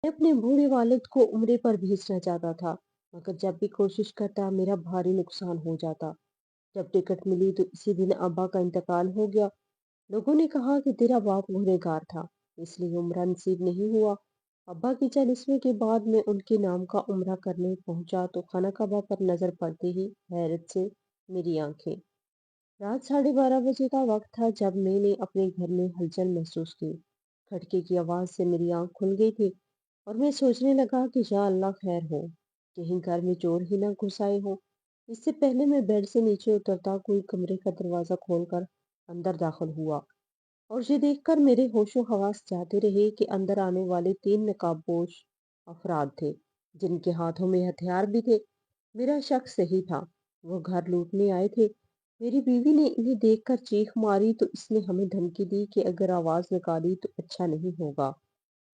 मैं अपने बूढ़े वालिद को उम्रे पर भेजना चाहता था, मगर जब भी कोशिश करता मेरा भारी नुकसान हो जाता। जब टिकट मिली तो इसी दिन अब्बा का इंतकाल हो गया। लोगों ने कहा कि तेरा बाप गुनहगार था, इसलिए उम्रा नसीब नहीं हुआ। अब्बा की चालीसवें के बाद मैं उनके नाम का उम्रा करने पहुंचा तो खाना काबा पर नजर पड़ते ही हैरत से मेरी आंखें। रात 12:30 बजे का वक्त था जब मैंने अपने घर में हलचल महसूस की। खटके की आवाज से मेरी आंख खुल गई थी और मैं सोचने लगा कि या अल्लाह खैर हो, कहीं घर में चोर ही ना घुस आए हो। इससे पहले मैं बेड से नीचे उतरता कोई कमरे का दरवाजा खोलकर अंदर दाखिल हुआ और ये देखकर मेरे होशो हवास जाते रहे कि अंदर आने वाले 3 नकाबपोश अफराद थे, जिनके हाथों में हथियार भी थे। मेरा शक सही था, वो घर लूटने आए थे। मेरी बीवी ने इन्हें देखकर चीख मारी तो इसने हमें धमकी दी कि अगर आवाज निकाली तो अच्छा नहीं होगा।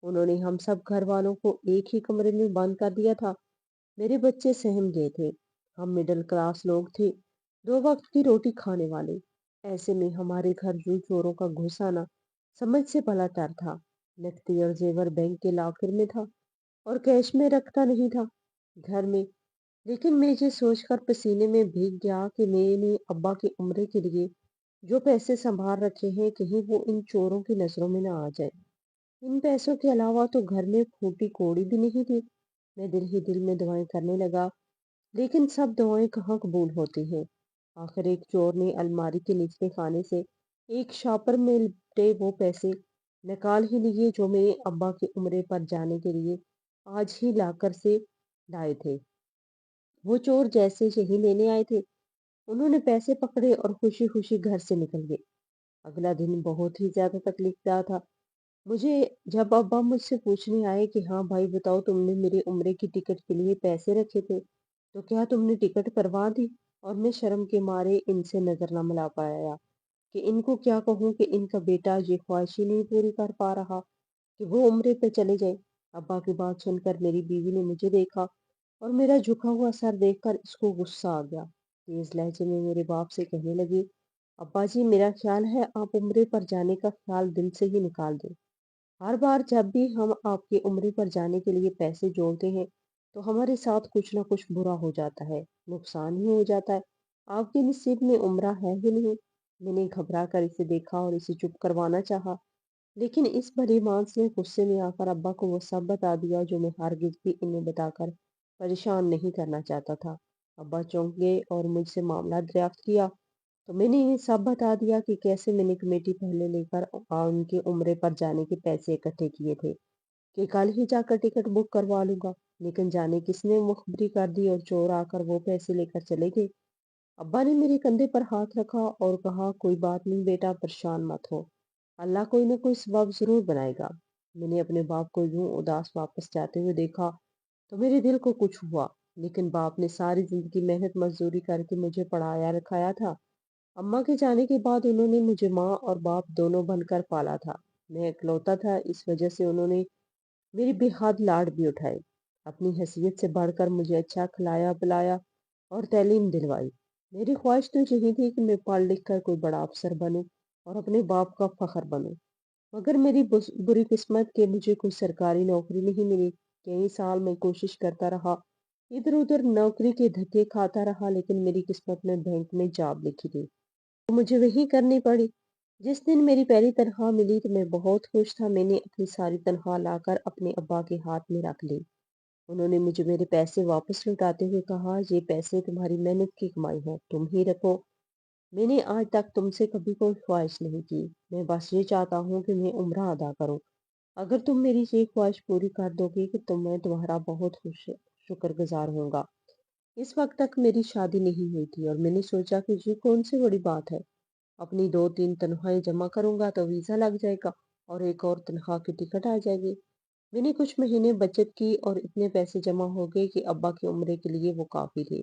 उन्होंने हम सब घर वालों को एक ही कमरे में बंद कर दिया था। मेरे बच्चे सहम गए थे। हम मिडिल क्लास लोग थे, 2 वक्त की रोटी खाने वाले। ऐसे में हमारे घर जो चोरों का घुस आना समझ से भला तर था। नकदी और जेवर बैंक के लॉकर में था और कैश में रखता नहीं था घर में। लेकिन मैं ये सोचकर पसीने में भीग गया कि मैंने अब्बा की उम्र के लिए जो पैसे संभाल रखे हैं कहीं वो इन चोरों की नजरों में ना आ जाए। इन पैसों के अलावा तो घर में फूटी कौड़ी भी नहीं थी। मैं दिल ही दिल में दुआएं करने लगा, लेकिन सब दुआएं कहाँ कबूल होती हैं। आखिर एक चोर ने अलमारी के निचले खाने से एक शॉपर में लिपटे वो पैसे निकाल ही लिए जो मैं अब्बा की उम्र पर जाने के लिए आज ही लाकर से लाए थे। वो चोर जैसे यही लेने आए थे, उन्होंने पैसे पकड़े और खुशी खुशी घर से निकल गए। अगला दिन बहुत ही ज्यादा तकलीफदार था मुझे। जब अब्बा मुझसे पूछने आए कि हाँ भाई बताओ, तुमने मेरे उम्रे की टिकट के लिए पैसे रखे थे तो क्या तुमने टिकट करवा दी? और मैं शर्म के मारे इनसे नजर न मिला पाया कि इनको क्या कहूँ कि इनका बेटा ये ख्वाहिश ही नहीं पूरी कर पा रहा कि वो उम्रे पे चले जाए। अब्बा की बात सुनकर मेरी बीवी ने मुझे देखा और मेरा झुका हुआ सर देखकर इसको गुस्सा आ गया। तेज लहजे में मेरे बाप से कहने लगी, अब्बा जी मेरा ख्याल है आप उम्रे पर जाने का ख्याल दिल से ही निकाल दें। हर बार जब भी हम आपकी उम्र पर जाने के लिए पैसे जोड़ते हैं तो हमारे साथ कुछ ना कुछ बुरा हो जाता है, नुकसान ही हो जाता है। आपके नसीब में उम्र है ही नहीं। मैंने घबरा कर इसे देखा और इसे चुप करवाना चाहा, लेकिन इस भली मांस ने गुस्से में आकर अब्बा को वो सब बता दिया जो मैं हरगिज भी इन्हें बताकर परेशान नहीं करना चाहता था। अब्बा चौंक गए और मुझसे मामला दरियाफ्त किया तो मैंने इन्हें सब बता दिया कि कैसे मैंने कमेटी पहले लेकर उनके उम्रे पर जाने के पैसे इकट्ठे किए थे कि कल ही जाकर टिकट बुक करवा लूंगा। लेकिन जाने किसने मुखबरी कर दी और चोर आकर वो पैसे लेकर चले गए। अब्बा ने मेरे कंधे पर हाथ रखा और कहा, कोई बात नहीं बेटा, परेशान मत हो, अल्लाह कोई ना कोई सबब जरूर बनाएगा। मैंने अपने बाप को यूं उदास वापस जाते हुए देखा तो मेरे दिल को कुछ हुआ। लेकिन बाप ने सारी जिंदगी मेहनत मजदूरी करके मुझे पढ़ाया लिखाया था। अम्मा के जाने के बाद उन्होंने मुझे माँ और बाप दोनों बनकर पाला था। मैं इकलौता था, इस वजह से उन्होंने मेरी बेहद लाड भी उठाए। अपनी हैसियत से बढ़कर मुझे अच्छा खिलाया पिलाया और तालीम दिलवाई। मेरी ख्वाहिश तो यही थी कि मैं पढ़ लिख कर कोई बड़ा अफसर बनूं और अपने बाप का फख्र बनूं। मगर मेरी बुरी किस्मत कि मुझे कोई सरकारी नौकरी नहीं मिली। कई साल मैं कोशिश करता रहा, इधर उधर नौकरी के धक्के खाता रहा, लेकिन मेरी किस्मत में बैंक में जॉब लिखी थी तो मुझे वही करनी पड़ी। जिस दिन मेरी पहली तनख्वाह मिली तो मैं बहुत खुश था। मैंने अपनी सारी तनख्वाह लाकर अपने अब्बा के हाथ में रख ली। उन्होंने मुझे मेरे पैसे वापस लौटाते हुए कहा, ये पैसे तुम्हारी मेहनत की कमाई है, तुम ही रखो। मैंने आज तक तुमसे कभी कोई ख्वाहिश नहीं की। मैं बस ये चाहता हूँ कि मैं उम्र अदा करूँ। अगर तुम मेरी ये ख्वाहिश पूरी कर दोगे कि तो मैं तुम्हारा बहुत खुश शुक्रगुजार होऊंगा। इस वक्त तक मेरी शादी नहीं हुई थी और मैंने सोचा कि ये कौन सी बड़ी बात है, अपनी 2-3 तनख्वाहें जमा करूंगा तो वीज़ा लग जाएगा और एक और तनख्वाह की टिकट आ जाएगी। मैंने कुछ महीने बचत की और इतने पैसे जमा हो गए कि अब्बा की उम्र के लिए वो काफ़ी थे।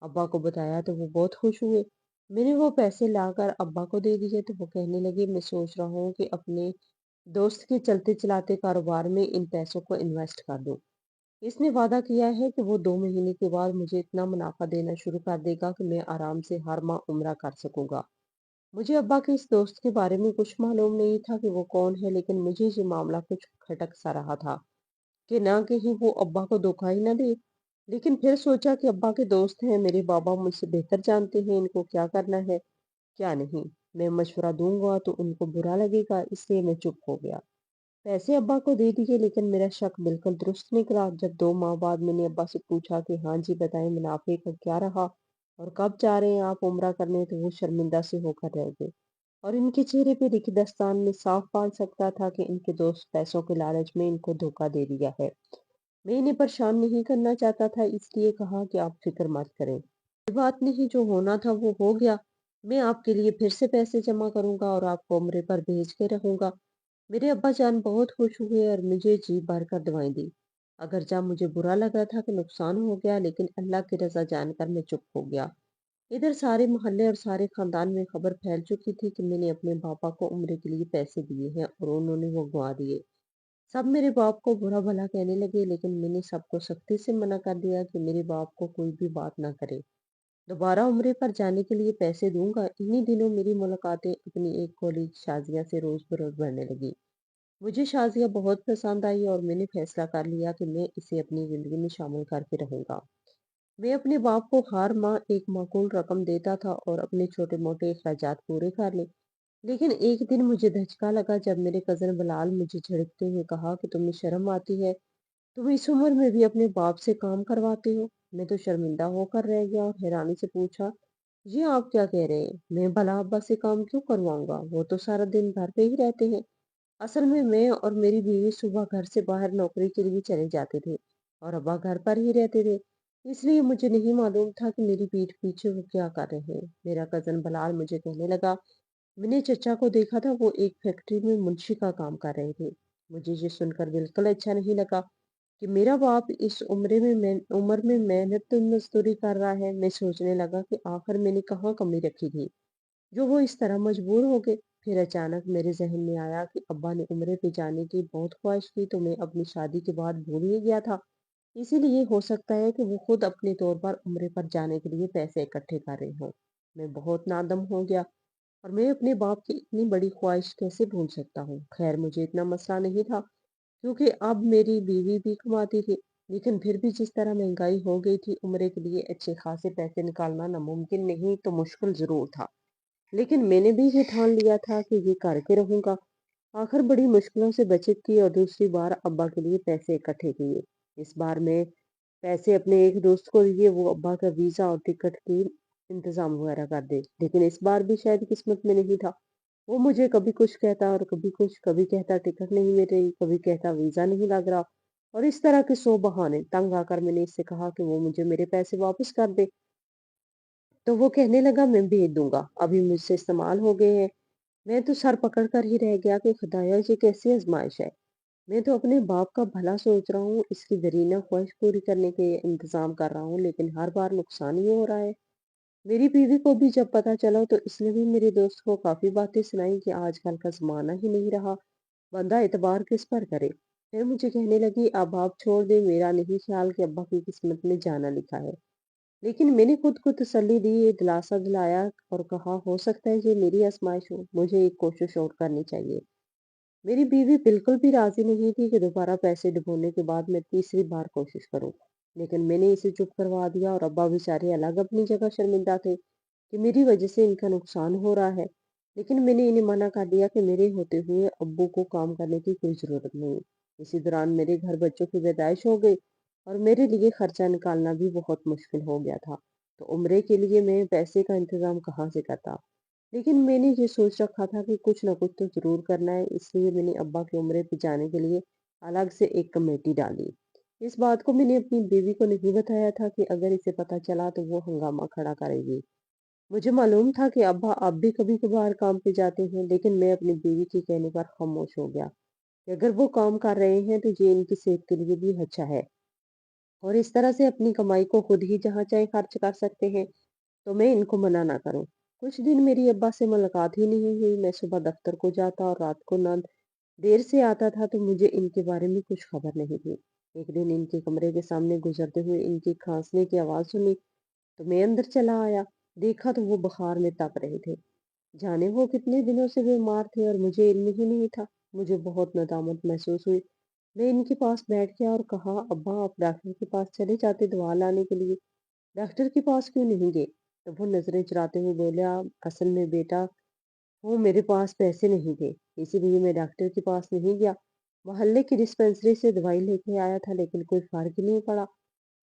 अब्बा को बताया तो वो बहुत खुश हुए। मैंने वो पैसे लाकर अब्बा को दे दिए तो वो कहने लगे, मैं सोच रहा हूँ कि अपने दोस्त के चलते चलाते कारोबार में इन पैसों को इन्वेस्ट कर दूं। इसने वादा किया है कि वो 2 महीने के बाद मुझे इतना मुनाफा देना शुरू कर देगा कि मैं आराम से हर माह उम्रा कर सकूंगा। मुझे अब्बा के इस दोस्त के बारे में कुछ मालूम नहीं था कि वो कौन है, लेकिन मुझे ये मामला कुछ खटक सा रहा था कि ना कहीं वो अब्बा को धोखा ही ना दे। लेकिन फिर सोचा कि अब्बा के दोस्त हैं, मेरे बाबा मुझसे बेहतर जानते हैं इनको क्या करना है, क्या नहीं। मैं मशवरा दूंगा तो उनको बुरा लगेगा, इसलिए मैं चुप हो गया। पैसे अब्बा को दे दिए, लेकिन मेरा शक बिल्कुल दुरुस्त निकला। जब 2 माह बाद मैंने अब्बा से पूछा कि हाँ जी बताएं, मुनाफे का क्या रहा और कब जा रहे हैं आप उम्रा करने, तो वो शर्मिंदा से होकर रह गए। और इनके चेहरे पे लिखी दस्तान में साफ पा सकता था कि इनके दोस्त पैसों के लालच में इनको धोखा दे दिया है। मैं इन्हें परेशान नहीं करना चाहता था, इसलिए कहा कि आप फिक्र मत करें, कोई बात नहीं, जो होना था वो हो गया। मैं आपके लिए फिर से पैसे जमा करूंगा और आपको उम्रे पर भेज के रहूंगा। मेरे अब्बा जान बहुत खुश हुए और मुझे जी भर कर दवाएं दी। अगर जब मुझे बुरा लगा था कि नुकसान हो गया, लेकिन अल्लाह की रजा जानकर मैं चुप हो गया। इधर सारे मोहल्ले और सारे खानदान में खबर फैल चुकी थी कि मैंने अपने पापा को उम्रे के लिए पैसे दिए हैं और उन्होंने वो गंवा दिए। सब मेरे बाप को बुरा भला कहने लगे, लेकिन मैंने सबको सख्ती से मना कर दिया कि मेरे बाप को कोई भी बात ना करे। दोबारा उम्रे पर जाने के लिए पैसे दूंगा। इन्हीं दिनों मेरी मुलाकातें अपनी एक कॉलेज शाजिया से रोज बरोज बढ़ने लगी। मुझे शाजिया बहुत पसंद आई और मैंने फैसला कर लिया कि मैं इसे अपनी जिंदगी में शामिल करके रहूंगा। मैं अपने बाप को हर माह एक माकूल रकम देता था और अपने छोटे मोटे अखराजात पूरे कर ले। लेकिन एक दिन मुझे धचका लगा जब मेरे कजन बिलाल मुझे झिड़कते हुए कहा कि तुम्हें शर्म आती है, तुम इस उम्र में भी अपने बाप से काम करवाते हो। मैं तो शर्मिंदा होकर रह गया और हैरानी से पूछा, ये आप क्या कह रहे हैं? मैं भला अब्बा से काम क्यों करवाऊंगा, वो तो सारा दिन घर पे ही रहते हैं। असल में मैं और मेरी बीवी सुबह घर से बाहर नौकरी के लिए चले जाते थे और अब्बा घर पर ही रहते थे। इसलिए मुझे नहीं मालूम था कि मेरी पीठ पीछे वो क्या कर रहे हैं। मेरा कजन बलाल मुझे कहने लगा, मैंने चचा को देखा था, वो एक फैक्ट्री में मुंशी का काम कर रहे थे। मुझे ये सुनकर बिल्कुल अच्छा नहीं लगा कि मेरा बाप इस उम्र में मेहनत मजदूरी कर रहा है। मैं सोचने लगा कि आखिर मैंने कहाँ कमी रखी थी जो वो इस तरह मजबूर हो गए। फिर अचानक मेरे जहन में आया कि अब्बा ने उम्रे पे जाने की बहुत ख्वाहिश की, तो मैं अपनी शादी के बाद भूल ही गया था। इसीलिए हो सकता है कि वो खुद अपने तौर पर उम्रे पर जाने के लिए पैसे इकट्ठे कर रहे हों। मैं बहुत नादम हो गया और मैं अपने बाप की इतनी बड़ी ख्वाहिश कैसे भूल सकता हूँ। खैर, मुझे इतना मसला नहीं था क्योंकि अब मेरी बीवी भी कमाती थी। लेकिन फिर भी जिस तरह महंगाई हो गई थी, उम्रे के लिए अच्छे खासे पैसे निकालना नामुमकिन नहीं तो मुश्किल जरूर था। लेकिन मैंने भी ये ठान लिया था कि ये करके रहूंगा। आखिर बड़ी मुश्किलों से बचत की और दूसरी बार अब्बा के लिए पैसे इकट्ठे किए। इस बार मैं पैसे अपने एक दोस्त को दिए, वो अब्बा का वीजा और टिकट की इंतजाम वगैरह कर दे। लेकिन इस बार भी शायद किस्मत में नहीं था। वो मुझे कभी कुछ कहता और कभी कुछ, कभी कहता टिकट नहीं मिल रही, कभी कहता वीजा नहीं लग रहा। और इस तरह के सौ बहाने। तंग आकर मैंने इससे कहा कि वो मुझे मेरे पैसे वापस कर दे। तो वो कहने लगा, मैं भेज दूंगा, अभी मुझसे इस्तेमाल हो गए हैं। मैं तो सर पकड़ कर ही रह गया कि खुदाया ये कैसी आजमाइश है। मैं तो अपने बाप का भला सोच रहा हूँ, इसकी दरीना ख्वाहिश पूरी करने के इंतजाम कर रहा हूँ, लेकिन हर बार नुकसान ही हो रहा है। मेरी बीवी को भी जब पता चला तो इसने भी मेरे दोस्त को काफी बातें सुनाई कि आजकल का जमाना ही नहीं रहा, बंदा एतबार किस पर करे। फिर मुझे कहने लगी, अब आप छोड़ दे, मेरा नहीं ख्याल कि अब्बा की किस्मत में जाना लिखा है। लेकिन मैंने खुद को तसल्ली दी, ये दिलासा दिलाया और कहा, हो सकता है ये मेरी आजमाइश हो, मुझे एक कोशिश और करनी चाहिए। मेरी बीवी बिल्कुल भी राजी नहीं थी कि दोबारा पैसे डुबोने के बाद मैं तीसरी बार कोशिश करूं। लेकिन मैंने इसे चुप करवा दिया और अब्बा बेचारे अलग अपनी जगह शर्मिंदा थे कि मेरी वजह से इनका नुकसान हो रहा है। लेकिन मैंने इन्हें मना कर दिया कि मेरे होते हुए अब्बू को काम करने की कोई जरूरत नहीं। इसी दौरान मेरे घर बच्चों की पैदाइश हो गई और मेरे लिए खर्चा निकालना भी बहुत मुश्किल हो गया था। तो उम्रे के लिए मैं पैसे का इंतजाम कहाँ से करता। लेकिन मैंने ये सोच रखा था कि कुछ ना कुछ तो जरूर करना है, इसलिए मैंने अब्बा के उम्रे पे जाने के लिए अलग से एक कमेटी डाली। इस बात को मैंने अपनी बीवी को नहीं बताया था कि अगर इसे पता चला तो वो हंगामा खड़ा करेगी। मुझे मालूम था कि अब्बा अब भी कभी कभार काम पे जाते हैं, लेकिन मैं अपनी बीवी के कहने पर खामोश हो गया कि अगर वो काम कर रहे हैं तो ये इनकी सेहत के लिए भी अच्छा है और इस तरह से अपनी कमाई को खुद ही जहाँ चाहे खर्च कर सकते हैं, तो मैं इनको मना ना करूं। कुछ दिन मेरी अब्बा से मुलाकात ही नहीं हुई। मैं सुबह दफ्तर को जाता और रात को ना देर से आता था, तो मुझे इनके बारे में कुछ खबर नहीं थी। एक दिन इनके कमरे के सामने गुजरते हुए इनकी खांसने की आवाज सुनी, तो मैं अंदर चला आया। देखा तो वो बुखार में तप रहे थे। जाने वो कितने दिनों से बीमार थे और मुझे इल्म ही नहीं था। मुझे बहुत नदामत महसूस हुई। मैं इनके पास बैठ गया और कहा, अब्बा आप डॉक्टर के पास चले जाते दवा लाने के लिए, डॉक्टर के पास क्यों नहीं गए? तो वो नजरें चुराते हुए बोला, असल में बेटा वो मेरे पास पैसे नहीं थे, इसीलिए मैं डॉक्टर के पास नहीं गया। मोहल्ले की डिस्पेंसरी से दवाई लेके आया था लेकिन कोई फर्क ही नहीं पड़ा।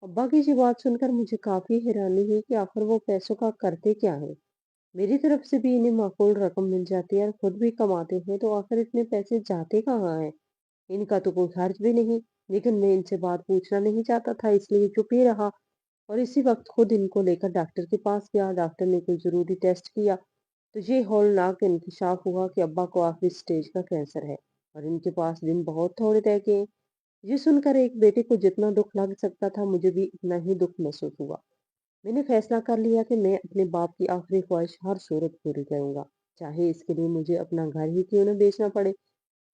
अब्बा की ये बात सुनकर मुझे काफी हैरानी हुई कि आखिर वो पैसों का करते क्या है। मेरी तरफ से भी इन्हें माकूल रकम मिल जाती है और खुद भी कमाते हैं, तो आखिर इतने पैसे जाते कहाँ हैं? इनका तो कोई खर्च भी नहीं। लेकिन मैं इनसे बात पूछना नहीं चाहता था, इसलिए चुप ही रहा। और इसी वक्त खुद इनको लेकर डॉक्टर के पास गया। डॉक्टर ने कोई जरूरी टेस्ट किया तो ये हौलनाक इंकशाफ हुआ कि अब्बा को आखिरी स्टेज का कैंसर है और इनके पास दिन बहुत थोड़े रह गए। ये सुनकर एक बेटे को जितना दुख लग सकता था, मुझे भी इतना ही दुख महसूस हुआ। मैंने फैसला कर लिया कि मैं अपने बाप की आखिरी ख्वाहिश हर सूरत पूरी करूंगा, चाहे इसके लिए मुझे अपना घर ही क्यों न बेचना पड़े।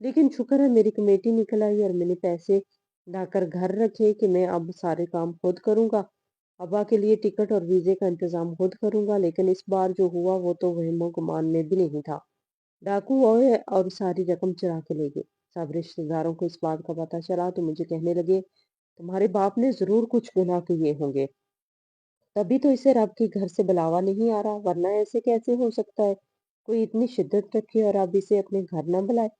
लेकिन शुक्र है मेरी कमेटी निकल आई और मैंने पैसे लाकर घर रखे कि मैं अब सारे काम खुद करूंगा। अब्बा के लिए टिकट और वीजे का इंतजाम खुद करूंगा। लेकिन इस बार जो हुआ वो तो वहमो गुमान में भी नहीं था। डाकू आए और सारी रकम चुरा के ले गए। सब रिश्तेदारों को इस बात का पता चला तो मुझे कहने लगे, तुम्हारे बाप ने जरूर कुछ गुनाह किए होंगे, तभी तो इसे रब के घर से बुलावा नहीं आ रहा, वरना ऐसे कैसे हो सकता है? कोई इतनी शिद्दत रखे और अब इसे अपने घर ना बुलाए।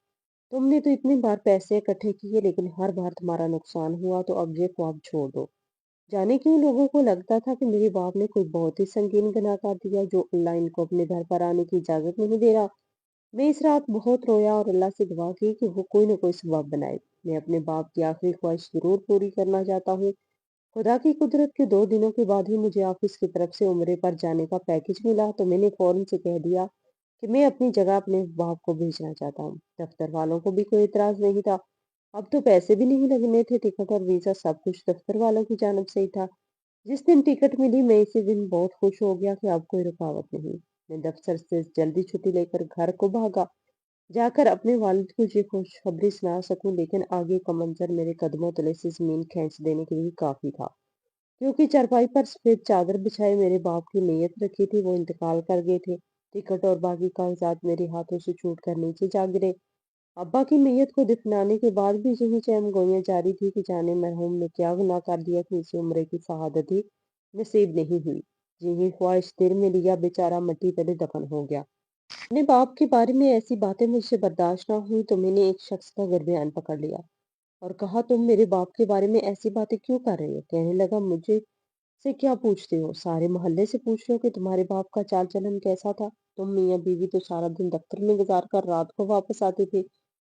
तुमने तो इतनी बार पैसे इकट्ठे किए लेकिन हर बार तुम्हारा नुकसान हुआ, तो अब ये ख्वाब छोड़ दो। जाने क्यों लोगों को लगता था कि मेरे बाप ने कोई बहुत ही संगीन गुनाह कर दिया जो अल्लाह इनको अपने घर पर आने की इजाजत नहीं दे रहा। मैं इस रात बहुत रोया और अल्लाह से दुआ की कि वो कोई ना कोई सबब बनाए। मैं अपने बाप की आखिरी ख्वाहिश जरूर पूरी करना चाहता हूँ। खुदा की कुदरत के 2 दिनों के बाद ही मुझे ऑफिस की तरफ से उम्रे पर जाने का पैकेज मिला, तो मैंने फौरन से कह दिया कि मैं अपनी जगह अपने बाप को भेजना चाहता हूँ। दफ्तर वालों को भी कोई इतराज नहीं था। अब तो पैसे भी नहीं लगने थे, टिकट और वीजा सब कुछ दफ्तर वालों की जानब से ही था। जिस दिन टिकट मिली मैं इसी दिन बहुत खुश हो गया कि अब कोई रुकावट नहीं। मैं दफ्तर से जल्दी छुट्टी लेकर घर को भागा, जाकर अपने वालिद को ये खुशखबरी सुना सकूं। लेकिन आगे का मंजर मेरे कदमों तले से जमीन खींच देने के लिए काफी था, क्योंकि चारपाई पर सफेद चादर बिछाए मेरे बाप की नीयत रखी थी, वो इंतकाल कर गए थे। टिकट और बाकी कागजात मेरे हाथों से छूट कर नीचे जा गिरे। अब्बा की मैयत को दफनाने के बाद भी यही चैम गोइयां जारी थी कि जाने मरहूम ने क्या गुनाह कर दिया कि इसे उम्र की शहादत ही नसीब नहीं हुई। यही ख्वाहिश दिल में लिया बेचारा मिट्टी तले दफन हो गया। अपने बाप के बारे में ऐसी बातें मुझसे बर्दाश्त ना हुई तो मैंने एक शख्स का गर्दन पकड़ लिया और कहा, तुम मेरे बाप के बारे में ऐसी बातें क्यों कर रहे हो? कहने लगा, मुझे से क्या पूछते हो? सारे मोहल्ले से पूछ लो कि तुम्हारे बाप का चाल चलन कैसा था। तुम मियाँ बीवी तो सारा दिन दफ्तर में गुजार कर रात को वापस आते थे।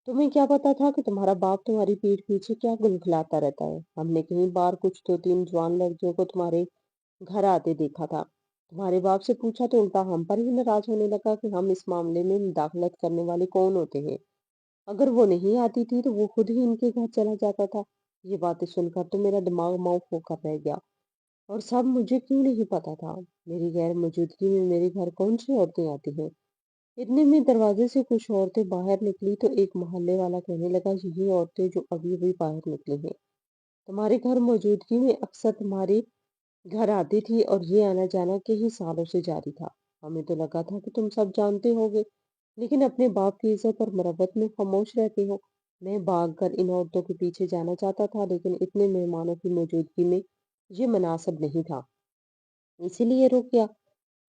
तुम्हें क्या पता था कि तुम्हारा बाप तुम्हारी पीठ पीछे क्या गुलगुलाता रहता है? हमने कई बार कुछ 2-3 जवान लड़कियों को तुम्हारे घर आते देखा था। तुम्हारे बाप से पूछा तो उल्टा हम पर ही नाराज होने लगा कि हम इस मामले में मुदाखलत करने वाले कौन होते हैं। अगर वो नहीं आती थी तो वो खुद ही इनके घर चला जाता था। ये बातें सुनकर तो मेरा दिमाग माउफ होकर रह गया। और सब मुझे क्यों नहीं पता था? मेरी गैर मौजूदगी में मेरे घर कौन सी औरतें आती हैं? इतने में दरवाजे से कुछ औरतें बाहर निकली तो एक मोहल्ले वाला कहने लगा, यही औरतें जो अभी अभी बाहर निकली हैं तुम्हारे घर मौजूदगी में अक्सर तुम्हारे घर आती थी और ये आना जाना कई सालों से जारी था। हमें तो लगा था कि तुम सब जानते होगे, लेकिन अपने बाप की इज्जत और मरब्बत में खामोश रहते हो। मैं भाग कर इन औरतों के पीछे जाना चाहता था लेकिन इतने मेहमानों की मौजूदगी में ये मुनासिब नहीं था, इसीलिए रुक गया।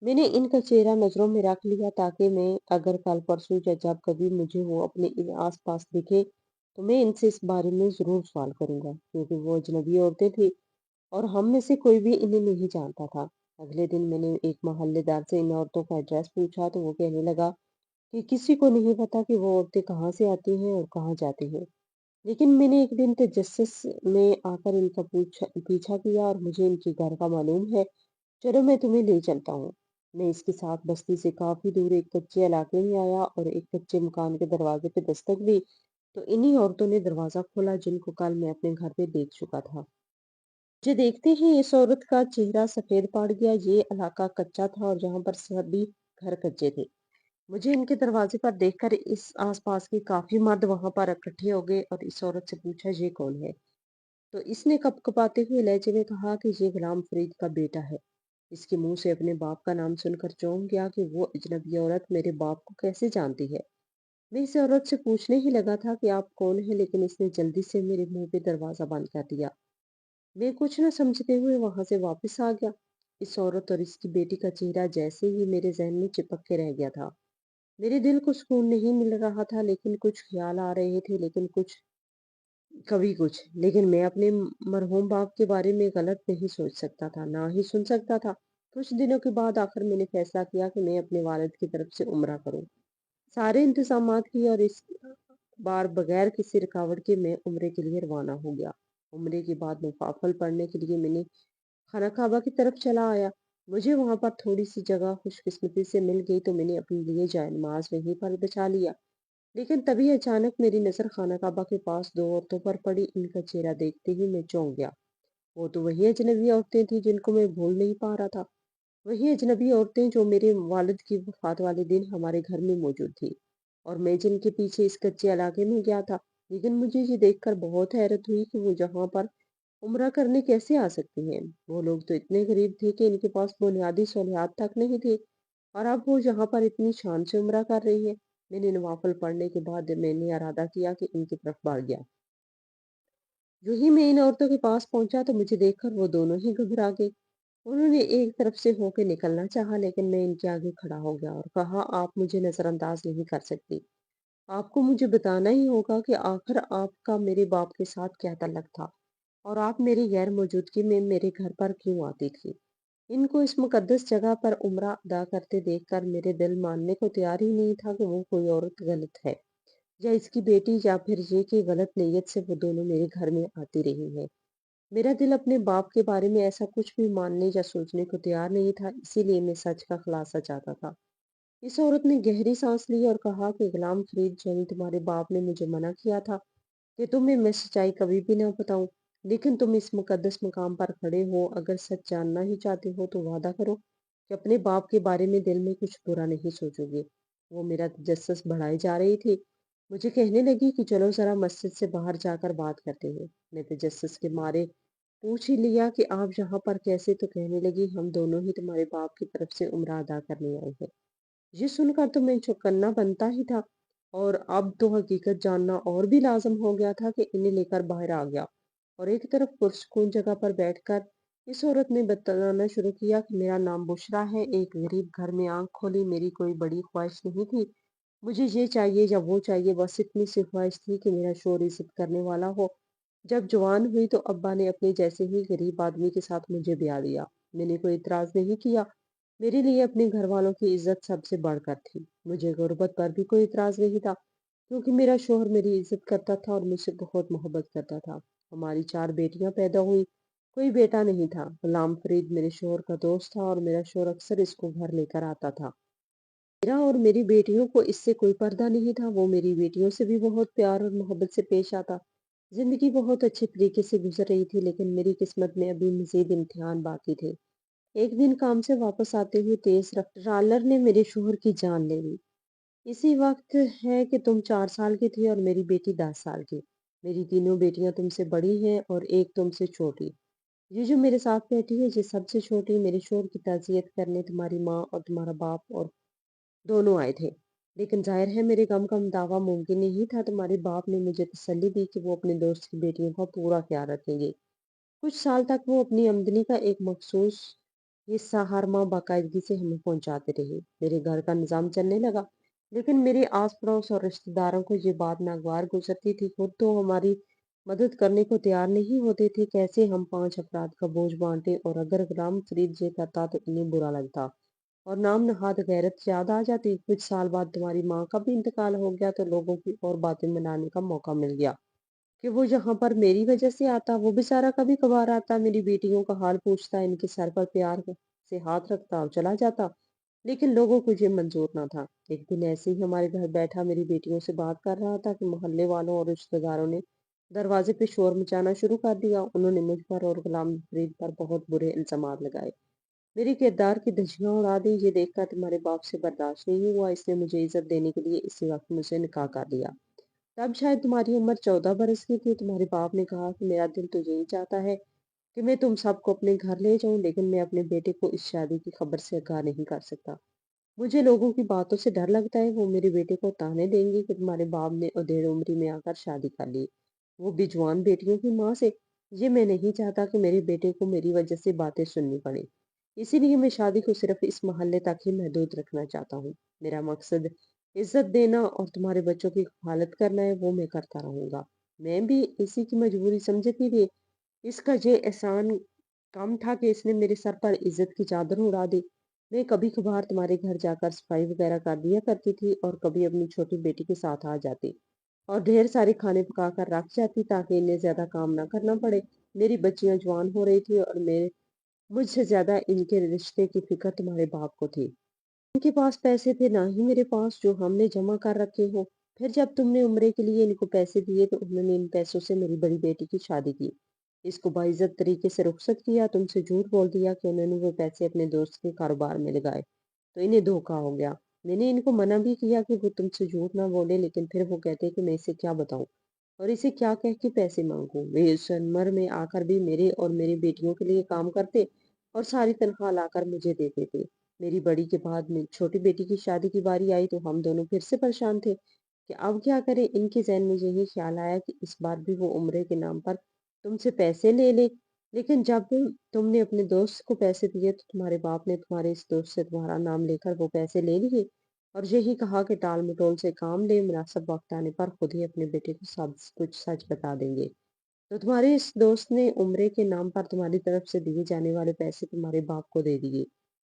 मैंने इनका चेहरा नजरों में रख लिया ताकि मैं अगर कल परसों या जब कभी मुझे वो अपने आस पास दिखे तो मैं इनसे इस बारे में जरूर सवाल करूंगा, क्योंकि वो अजनबी औरतें थी और हम में से कोई भी इन्हें नहीं जानता था। अगले दिन मैंने एक मोहल्लेदार से इन औरतों का एड्रेस पूछा तो वो कहने लगा कि किसी को नहीं पता कि वो औरतें कहाँ से आती हैं और कहाँ जाती हैं। लेकिन मैंने एक दिन तजस्सुस में आकर इनका पीछा किया और मुझे इनके घर का मालूम है। चलो मैं तुम्हें ले चलता हूँ। मैं इसके साथ बस्ती से काफी दूर एक कच्चे इलाके में आया और एक कच्चे मकान के दरवाजे पे दस्तक दी तो इन्हीं औरतों ने दरवाजा खोला जिनको कल मैं अपने घर पे देख चुका था। मुझे देखते ही इस औरत का चेहरा सफेद पड़ गया। ये इलाका कच्चा था और जहाँ पर सभी घर कच्चे थे। मुझे इनके दरवाजे पर देखकर इस आसपास के काफी मर्द वहां पर इकट्ठे हो गए और इस औरत से पूछा, ये कौन है? तो इसने कपकपाते हुए लहजे में कहा कि ये गुलाम फरीद का बेटा है। इसके मुंह से अपने बाप का नाम सुनकर चौंक गया कि वो अजनबी औरत मेरे बाप को कैसे जानती है। मैं इस औरत से पूछने ही लगा था कि आप कौन हैं, लेकिन इसने जल्दी से मेरे मुंह पे दरवाजा बंद कर दिया। मैं कुछ न समझते हुए वहां से वापस आ गया। इस औरत और इसकी बेटी का चेहरा जैसे ही मेरे जहन में चिपक के रह गया था। मेरे दिल को सुकून नहीं मिल रहा था, लेकिन कुछ ख्याल आ रहे थे, लेकिन कुछ कभी कुछ। लेकिन मैं अपने मरहूम बाप के बारे में गलत नहीं सोच सकता था, ना ही सुन सकता था। कुछ दिनों के बाद आखिर मैंने फैसला किया कि मैं अपने वालिद की तरफ से उम्रा करूं। सारे इंतजामात किए और इस बार बगैर किसी रुकावट के मैं उम्रे के लिए रवाना हो गया। उम्रे के बाद नफाफल पढ़ने के लिए मैंने खाना काबा की तरफ चला आया। मुझे वहां पर थोड़ी सी जगह खुशकिस्मती से मिल गई, तो मैंने अपने लिए जाए नमाज वहीं पर बिछा लिया। लेकिन तभी अचानक मेरी नजर खाना काबा के पास दो औरतों पर पड़ी। इनका चेहरा देखते ही मैं चौंक गया। वो तो वही अजनबी औरतें थी जिनको मैं भूल नहीं पा रहा था। वही अजनबी औरतें जो मेरे वालिद की वफात वाले दिन हमारे घर में मौजूद थी, और मैं जिनके पीछे इस कच्चे इलाके में गया था। लेकिन मुझे ये देखकर बहुत हैरत हुई कि वो जहाँ पर उम्रा करने कैसे आ सकती हैं। वो लोग तो इतने गरीब थे कि इनके पास बुनियादी सहूलियात तक नहीं थी, और अब वो यहाँ पर इतनी शान से उम्रा कर रही है। मैंने नवाफल पढ़ने के बाद मैंने इरादा किया कि इनकी तरफ बढ़ गया। जो ही मैं इन औरतों के पास पहुंचा तो मुझे देखकर वो दोनों ही घबरा गई। उन्होंने एक तरफ से होकर निकलना चाहा, लेकिन मैं इनके आगे खड़ा हो गया और कहा, आप मुझे नजरअंदाज नहीं कर सकती। आपको मुझे बताना ही होगा कि आखिर आपका मेरे बाप के साथ क्या ताल्लुक था, और आप मेरी गैर मौजूदगी में मेरे घर पर क्यों आती थी। इनको इस मुकद्दस जगह पर उम्रा अदा करते देखकर मेरे दिल मानने को तैयार ही नहीं था कि वो कोई औरत गलत है, या इसकी बेटी, या फिर ये कि गलत नीयत से वो दोनों मेरे घर में आती रही हैं। मेरा दिल अपने बाप के बारे में ऐसा कुछ भी मानने या सोचने को तैयार नहीं था, इसीलिए मैं सच का खुलासा चाहता था। इस औरत ने गहरी सांस ली और कहा कि गुलाम फरीद जैन, तुम्हारे बाप ने मुझे मना किया था कि तुम्हें मैं सच्चाई कभी भी ना बताऊं, लेकिन तुम इस मुकद्दस मकाम पर खड़े हो। अगर सच जानना ही चाहते हो तो वादा करो कि अपने बाप के बारे में दिल में कुछ बुरा नहीं सोचोगे। वो मेरा तजस्सुस बढ़ाई जा रही थी। मुझे कहने लगी कि चलो जरा मस्जिद से बाहर जाकर बात करते हैं। मैं तजस्सुस के मारे पूछ ही लिया कि आप यहाँ पर कैसे, तो कहने लगी, हम दोनों ही तुम्हारे बाप की तरफ से उम्रा अदा करने आए हैं। ये सुनकर तो मैं चौकन्ना बनता ही था, और अब तो हकीकत जानना और भी लाज़िम हो गया था कि इन्हें लेकर बाहर आ गया। और एक तरफ पुरसकून जगह पर बैठकर इस औरत ने बताना शुरू किया कि मेरा नाम बुशरा है, एक गरीब घर में आंख खोली, मेरी कोई बड़ी ख्वाहिश नहीं थी। मुझे ये चाहिए या वो चाहिए, बस इतनी सी ख्वाहिश थी कि मेरा शोहर इज़्ज़त करने वाला हो। जब जवान हुई तो अब्बा ने अपने जैसे ही गरीब आदमी के साथ मुझे ब्याह दिया। मैंने कोई इतराज़ नहीं किया। मेरे लिए अपने घर वालों की इज्जत सबसे बढ़कर थी। मुझे गुर्बत पर भी कोई इतराज़ नहीं था, क्योंकि मेरा शौहर मेरी इज्जत करता था और मुझसे बहुत मोहब्बत करता था। हमारी 4 बेटियां पैदा हुई, कोई बेटा नहीं था। गुलाम फरीद मेरे शौहर का दोस्त था, और मेरा शौहर अक्सर इसको घर लेकर आता था। मेरा और मेरी बेटियों को इससे कोई पर्दा नहीं था। वो मेरी बेटियों से भी बहुत प्यार और मोहब्बत से पेश आता। जिंदगी बहुत अच्छे तरीके से गुजर रही थी, लेकिन मेरी किस्मत में अभी मजीद इम्तिहान बाकी थे। एक दिन काम से वापस आते हुए तेज रफ्तार ने मेरे शोहर की जान ले ली। इसी वक्त है कि तुम 4 साल की थी और मेरी बेटी 10 साल की। मेरी तीनों बेटियां तुमसे बड़ी हैं और एक तुमसे छोटी। ये जो मेरे साथ बैठी है, ये सबसे छोटी। मेरे शोहर की ताज़ियत करने तुम्हारी माँ और तुम्हारा बाप और दोनों आए थे, लेकिन जाहिर है मेरे गम का दावा मुमकिन नहीं था। तुम्हारे बाप ने मुझे तसल्ली दी कि वो अपने दोस्त की बेटियों का पूरा ख्याल रखेंगे। कुछ साल तक वो अपनी आमदनी का एक मखसूस हिस्सा हर माह बाकायदगी से हमें पहुंचाते रहे। मेरे घर का निजाम चलने लगा, लेकिन मेरे आस पड़ोस और रिश्तेदारों को ये बात नागवार गुजरती थी। खुद तो हमारी मदद करने को तैयार नहीं होते थे। कैसे हम 5 अफराद का बोझ बांटे, और अगर गुलाम फरीद ये करता तो इन्हें बुरा लगता और नाम नहाद गैरत याद आ जाती। कुछ साल बाद तुम्हारी माँ का भी इंतकाल हो गया, तो लोगों की और बातें मनाने का मौका मिल गया कि वो यहाँ पर मेरी वजह से आता। वो बेचारा कभी कभार आता, मेरी बेटियों का हाल पूछता, इनके सर पर प्यार से हाथ रखता और चला जाता। लेकिन लोगों को ये मंजूर ना था। एक दिन ऐसे ही हमारे घर बैठा मेरी बेटियों से बात कर रहा था कि मोहल्ले वालों और रिश्तेदारों ने दरवाजे पे शोर मचाना शुरू कर दिया। उन्होंने मुझ पर और गुलाम फरीद पर बहुत बुरे इल्जामात लगाए। मेरे किरदार की धज्जियां उड़ा दी। ये देखकर तुम्हारे बाप से बर्दाश्त नहीं हुआ, इसने मुझे इज्जत देने के लिए इसी वक्त मुझसे निकाह कर लिया। तब शायद तुम्हारी उम्र 14 बरस की थी। तुम्हारे बाप ने कहा कि मेरा दिल तो यही चाहता है कि मैं तुम सबको अपने घर ले जाऊं, लेकिन मैं अपने बेटे को इस शादी की खबर से आगाह नहीं कर सकता। मुझे लोगों की बातों से डर लगता है, वो मेरे बेटे को ताने देंगे कि तुम्हारे बाप ने अधेड़ उम्री में आकर शादी कर ली, वो भी जवान बेटियों की माँ से। ये मैं नहीं चाहता कि मेरे बेटे को मेरी वजह से बातें सुननी पड़े। इसीलिए मैं शादी को सिर्फ इस मोहल्ले तक ही महदूद रखना चाहता हूँ। मेरा मकसद इज्जत देना और तुम्हारे बच्चों की हिफाजत करना है, वो मैं करता रहूंगा। मैं भी इसी की मजबूरी समझती थी। इसका ये एहसान कम था कि इसने मेरे सर पर इज्जत की चादर उड़ा दी। मैं कभी कभार तुम्हारे घर जाकर सफाई वगैरह कर दिया करती थी और कभी अपनी छोटी बेटी के साथ आ जाती और ढेर सारे खाने पका कर रख जाती ताकि इन्हें ज्यादा काम ना करना पड़े। मेरी बच्चियां जवान हो रही थी और मैं मुझसे ज्यादा इनके रिश्ते की फिक्र तुम्हारे बाप को थी। उनके पास पैसे थे ना ही मेरे पास जो हमने जमा कर रखे हो। फिर जब तुमने उम्रे के लिए इनको पैसे दिए तो उन्होंने इन पैसों से मेरी बड़ी बेटी की शादी की। इसको बाइज्जत तरीके से रुखसत किया, तुमसे झूठ बोल दिया कि उन्होंने वो पैसे अपने दोस्त के कारोबार में लगाए, तो इन्हें धोखा हो गया। मैंने इनको मना भी किया कि वो तुमसे झूठ ना बोले, लेकिन फिर वो कहते कि मैं इसे क्या बताऊं और इसे क्या कह के पैसे मांगू। वे इस उम्र में आकर भी मेरे और मेरी बेटियों के लिए काम करते और सारी तनख्वाह लाकर मुझे देते थे। मेरी बड़ी के बाद में छोटी बेटी की शादी की बारी आई तो हम दोनों फिर से परेशान थे कि अब क्या करें। इनके जहन में यही ख्याल आया कि इस बार भी वो उम्रे के नाम पर तुमसे पैसे ले ले। लेकिन जब तुमने अपने दोस्त को पैसे दिए तो तुम्हारे बाप ने तुम्हारे इस दोस्त से तुम्हारा नाम लेकर वो पैसे ले लिए और यही कहा कि टाल मटोल से काम ले, मुनासिब वक्त आने पर खुद ही अपने बेटे को सब कुछ सच बता देंगे। तो तुम्हारे इस दोस्त ने उम्रे के नाम पर तुम्हारी तरफ से दिए जाने वाले पैसे तुम्हारे बाप को दे दिए।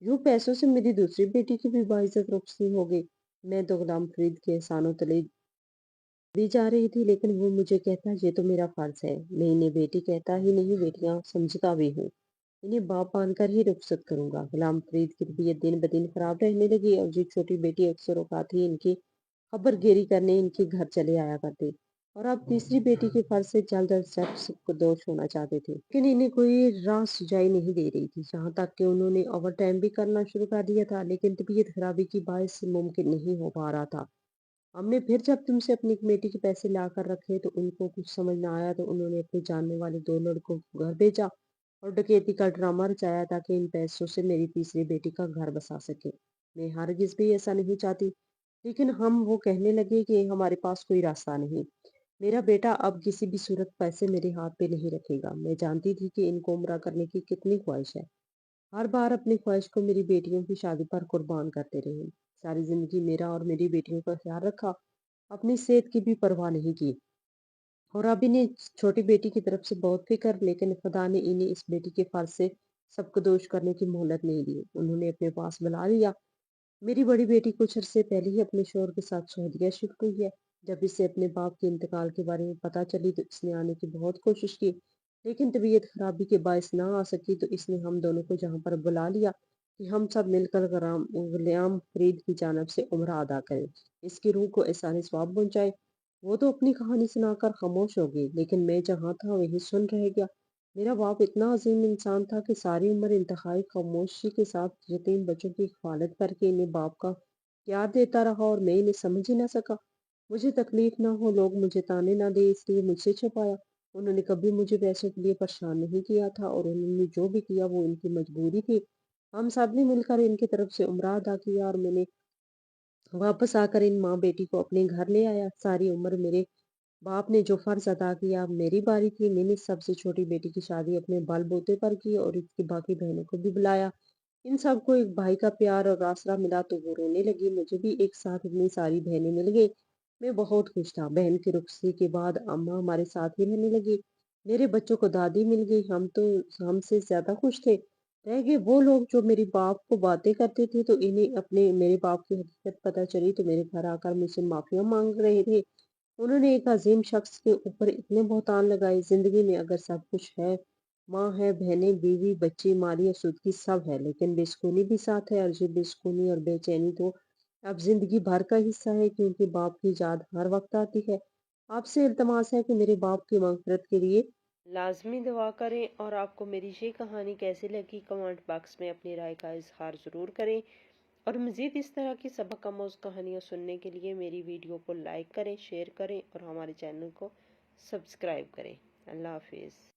यूं पैसों से मेरी दूसरी बेटी की भी बाइज्जत रुखसती हो गई। मैं तो गुलाम फरीद के एहसानों तले दी जा रही थी, लेकिन वो मुझे कहता ये तो मेरा फर्ज है। मैं इन्हें बेटी कहता ही नहीं, बेटियां समझता भी हूँ। इन्हें बाप मानकर ही रुखसत करूंगा। गुलाम फरीद की तबीयत दिन ब दिन खराब रहने लगी और जो छोटी बेटी अक्सर औकात ही इनकी खबरगिरी करने इनके घर चले आया करती और अब तीसरी बेटी के फर्ज से जल्द अज जल्द सबको दोष होना चाहते थे, लेकिन इन्हें कोई राह सुझाई नहीं दे रही थी। यहाँ तक कि उन्होंने ओवर टाइम भी करना शुरू कर दिया था, लेकिन तबीयत खराबी की बायस मुमकिन नहीं हो पा रहा था। हमने फिर जब तुमसे अपनी कमेटी के पैसे ला कर रखे तो उनको कुछ समझ ना आया, तो उन्होंने अपने जानने वाले दो लड़कों को घर भेजा और डकैती का ड्रामा रचाया ताकि इन पैसों से मेरी तीसरी बेटी का घर बसा सके। मैं हरगिज भी ऐसा नहीं चाहती, लेकिन हम वो कहने लगे कि हमारे पास कोई रास्ता नहीं। मेरा बेटा अब किसी भी सूरत पैसे मेरे हाथ पे नहीं रखेगा। मैं जानती थी कि इनको उम्रा करने की कितनी ख्वाहिश है। हर बार अपनी ख्वाहिश को मेरी बेटियों की शादी पर कुर्बान करते रहे। सारी जिंदगी मेरा और मेरी बेटियों का ख्याल रखा, अपनी सेहत की भी परवाह नहीं की और अब इन्हें छोटी बेटी की तरफ से बहुत फिक्र, लेकिन खुदा ने इन्हें इस बेटी के फर्ज से सबको दोष करने की मोहलत नहीं दी। उन्होंने अपने पास बुला लिया। मेरी बड़ी बेटी कुछ अरसे पहले ही अपने शोहर के साथ सऊदीया शिफ्ट हुई है। जब इसे अपने बाप के इंतकाल के बारे में पता चली तो इसने आने की बहुत कोशिश की, लेकिन तबीयत खराबी के बायस ना आ सकी। तो इसने हम दोनों को जहाँ पर बुला लिया कि हम सब मिलकर गुलाम फरीद की जानब से उम्रा अदा करें, इसकी रूह को एहसान सवाब पहुंचाए। वो तो अपनी कहानी सुनाकर खामोश हो गई, लेकिन मैं जहाँ था वहीं सुन रह गया। मेरा बाप इतना अजीम इंसान था कि सारी उम्र इंतहाई खामोशी के साथ यतीम बच्चों की हिफाजत करके इन्हें बाप का प्यार देता रहा और मैं इन्हें समझ ही ना सका। मुझे तकलीफ ना हो, लोग मुझे ताने ना दे, इसलिए मुझसे छुपाया। उन्होंने कभी मुझे पैसों के लिए परेशान नहीं किया था और उन्होंने जो भी किया वो इनकी मजबूरी थी। हम सब ने मिलकर इनकी तरफ से उम्रा अदा किया और मैंने वापस आकर इन माँ बेटी को अपने घर ले आया। सारी उम्र मेरे बाप ने जो फर्ज अदा किया, अब मेरी बारी थी। मैंने सबसे छोटी बेटी की शादी अपने बलबूते पर की और इसकी बाकी बहनों को भी बुलाया। इन सबको एक भाई का प्यार और आसरा मिला तो वो रोने लगी। मुझे भी एक साथ इतनी सारी बहनें मिल गई। मैं बहुत खुश था। बहन की रुखसती के बाद अम्मा हमारे साथ ही रहने लगी। मेरे बच्चों को दादी मिल गई। हम तो हमसे ज्यादा खुश थे। रह गए वो लोग जो मेरे बाप को बातें करते थे, तो इन्हें अपने मेरे बाप की हकीकत पता चली तो मेरे घर आकर मुझसे माफिया मांग रहे थे। उन्होंने एक अजीम शख्स के ऊपर इतने बहुतान लगाए। जिंदगी में अगर सब कुछ है, माँ है, बहनें, बीवी, बच्ची, माली, आसूदगी सब है, लेकिन बेसुकूनी भी साथ है। और ये बेसुकूनी और बेचैनी तो अब जिंदगी भर का हिस्सा है, क्योंकि बाप की याद हर वक्त आती है। आपसे इल्तमास है कि मेरे बाप की मगफिरत के लिए लाजमी दुआ करें। और आपको मेरी ये कहानी कैसी लगी कमेंट बॉक्स में अपनी राय का इजहार ज़रूर करें। और मज़ीद इस तरह की सबक आमोज़ कहानियाँ सुनने के लिए मेरी वीडियो को लाइक करें, शेयर करें और हमारे चैनल को सब्सक्राइब करें। अल्लाह हाफिज़।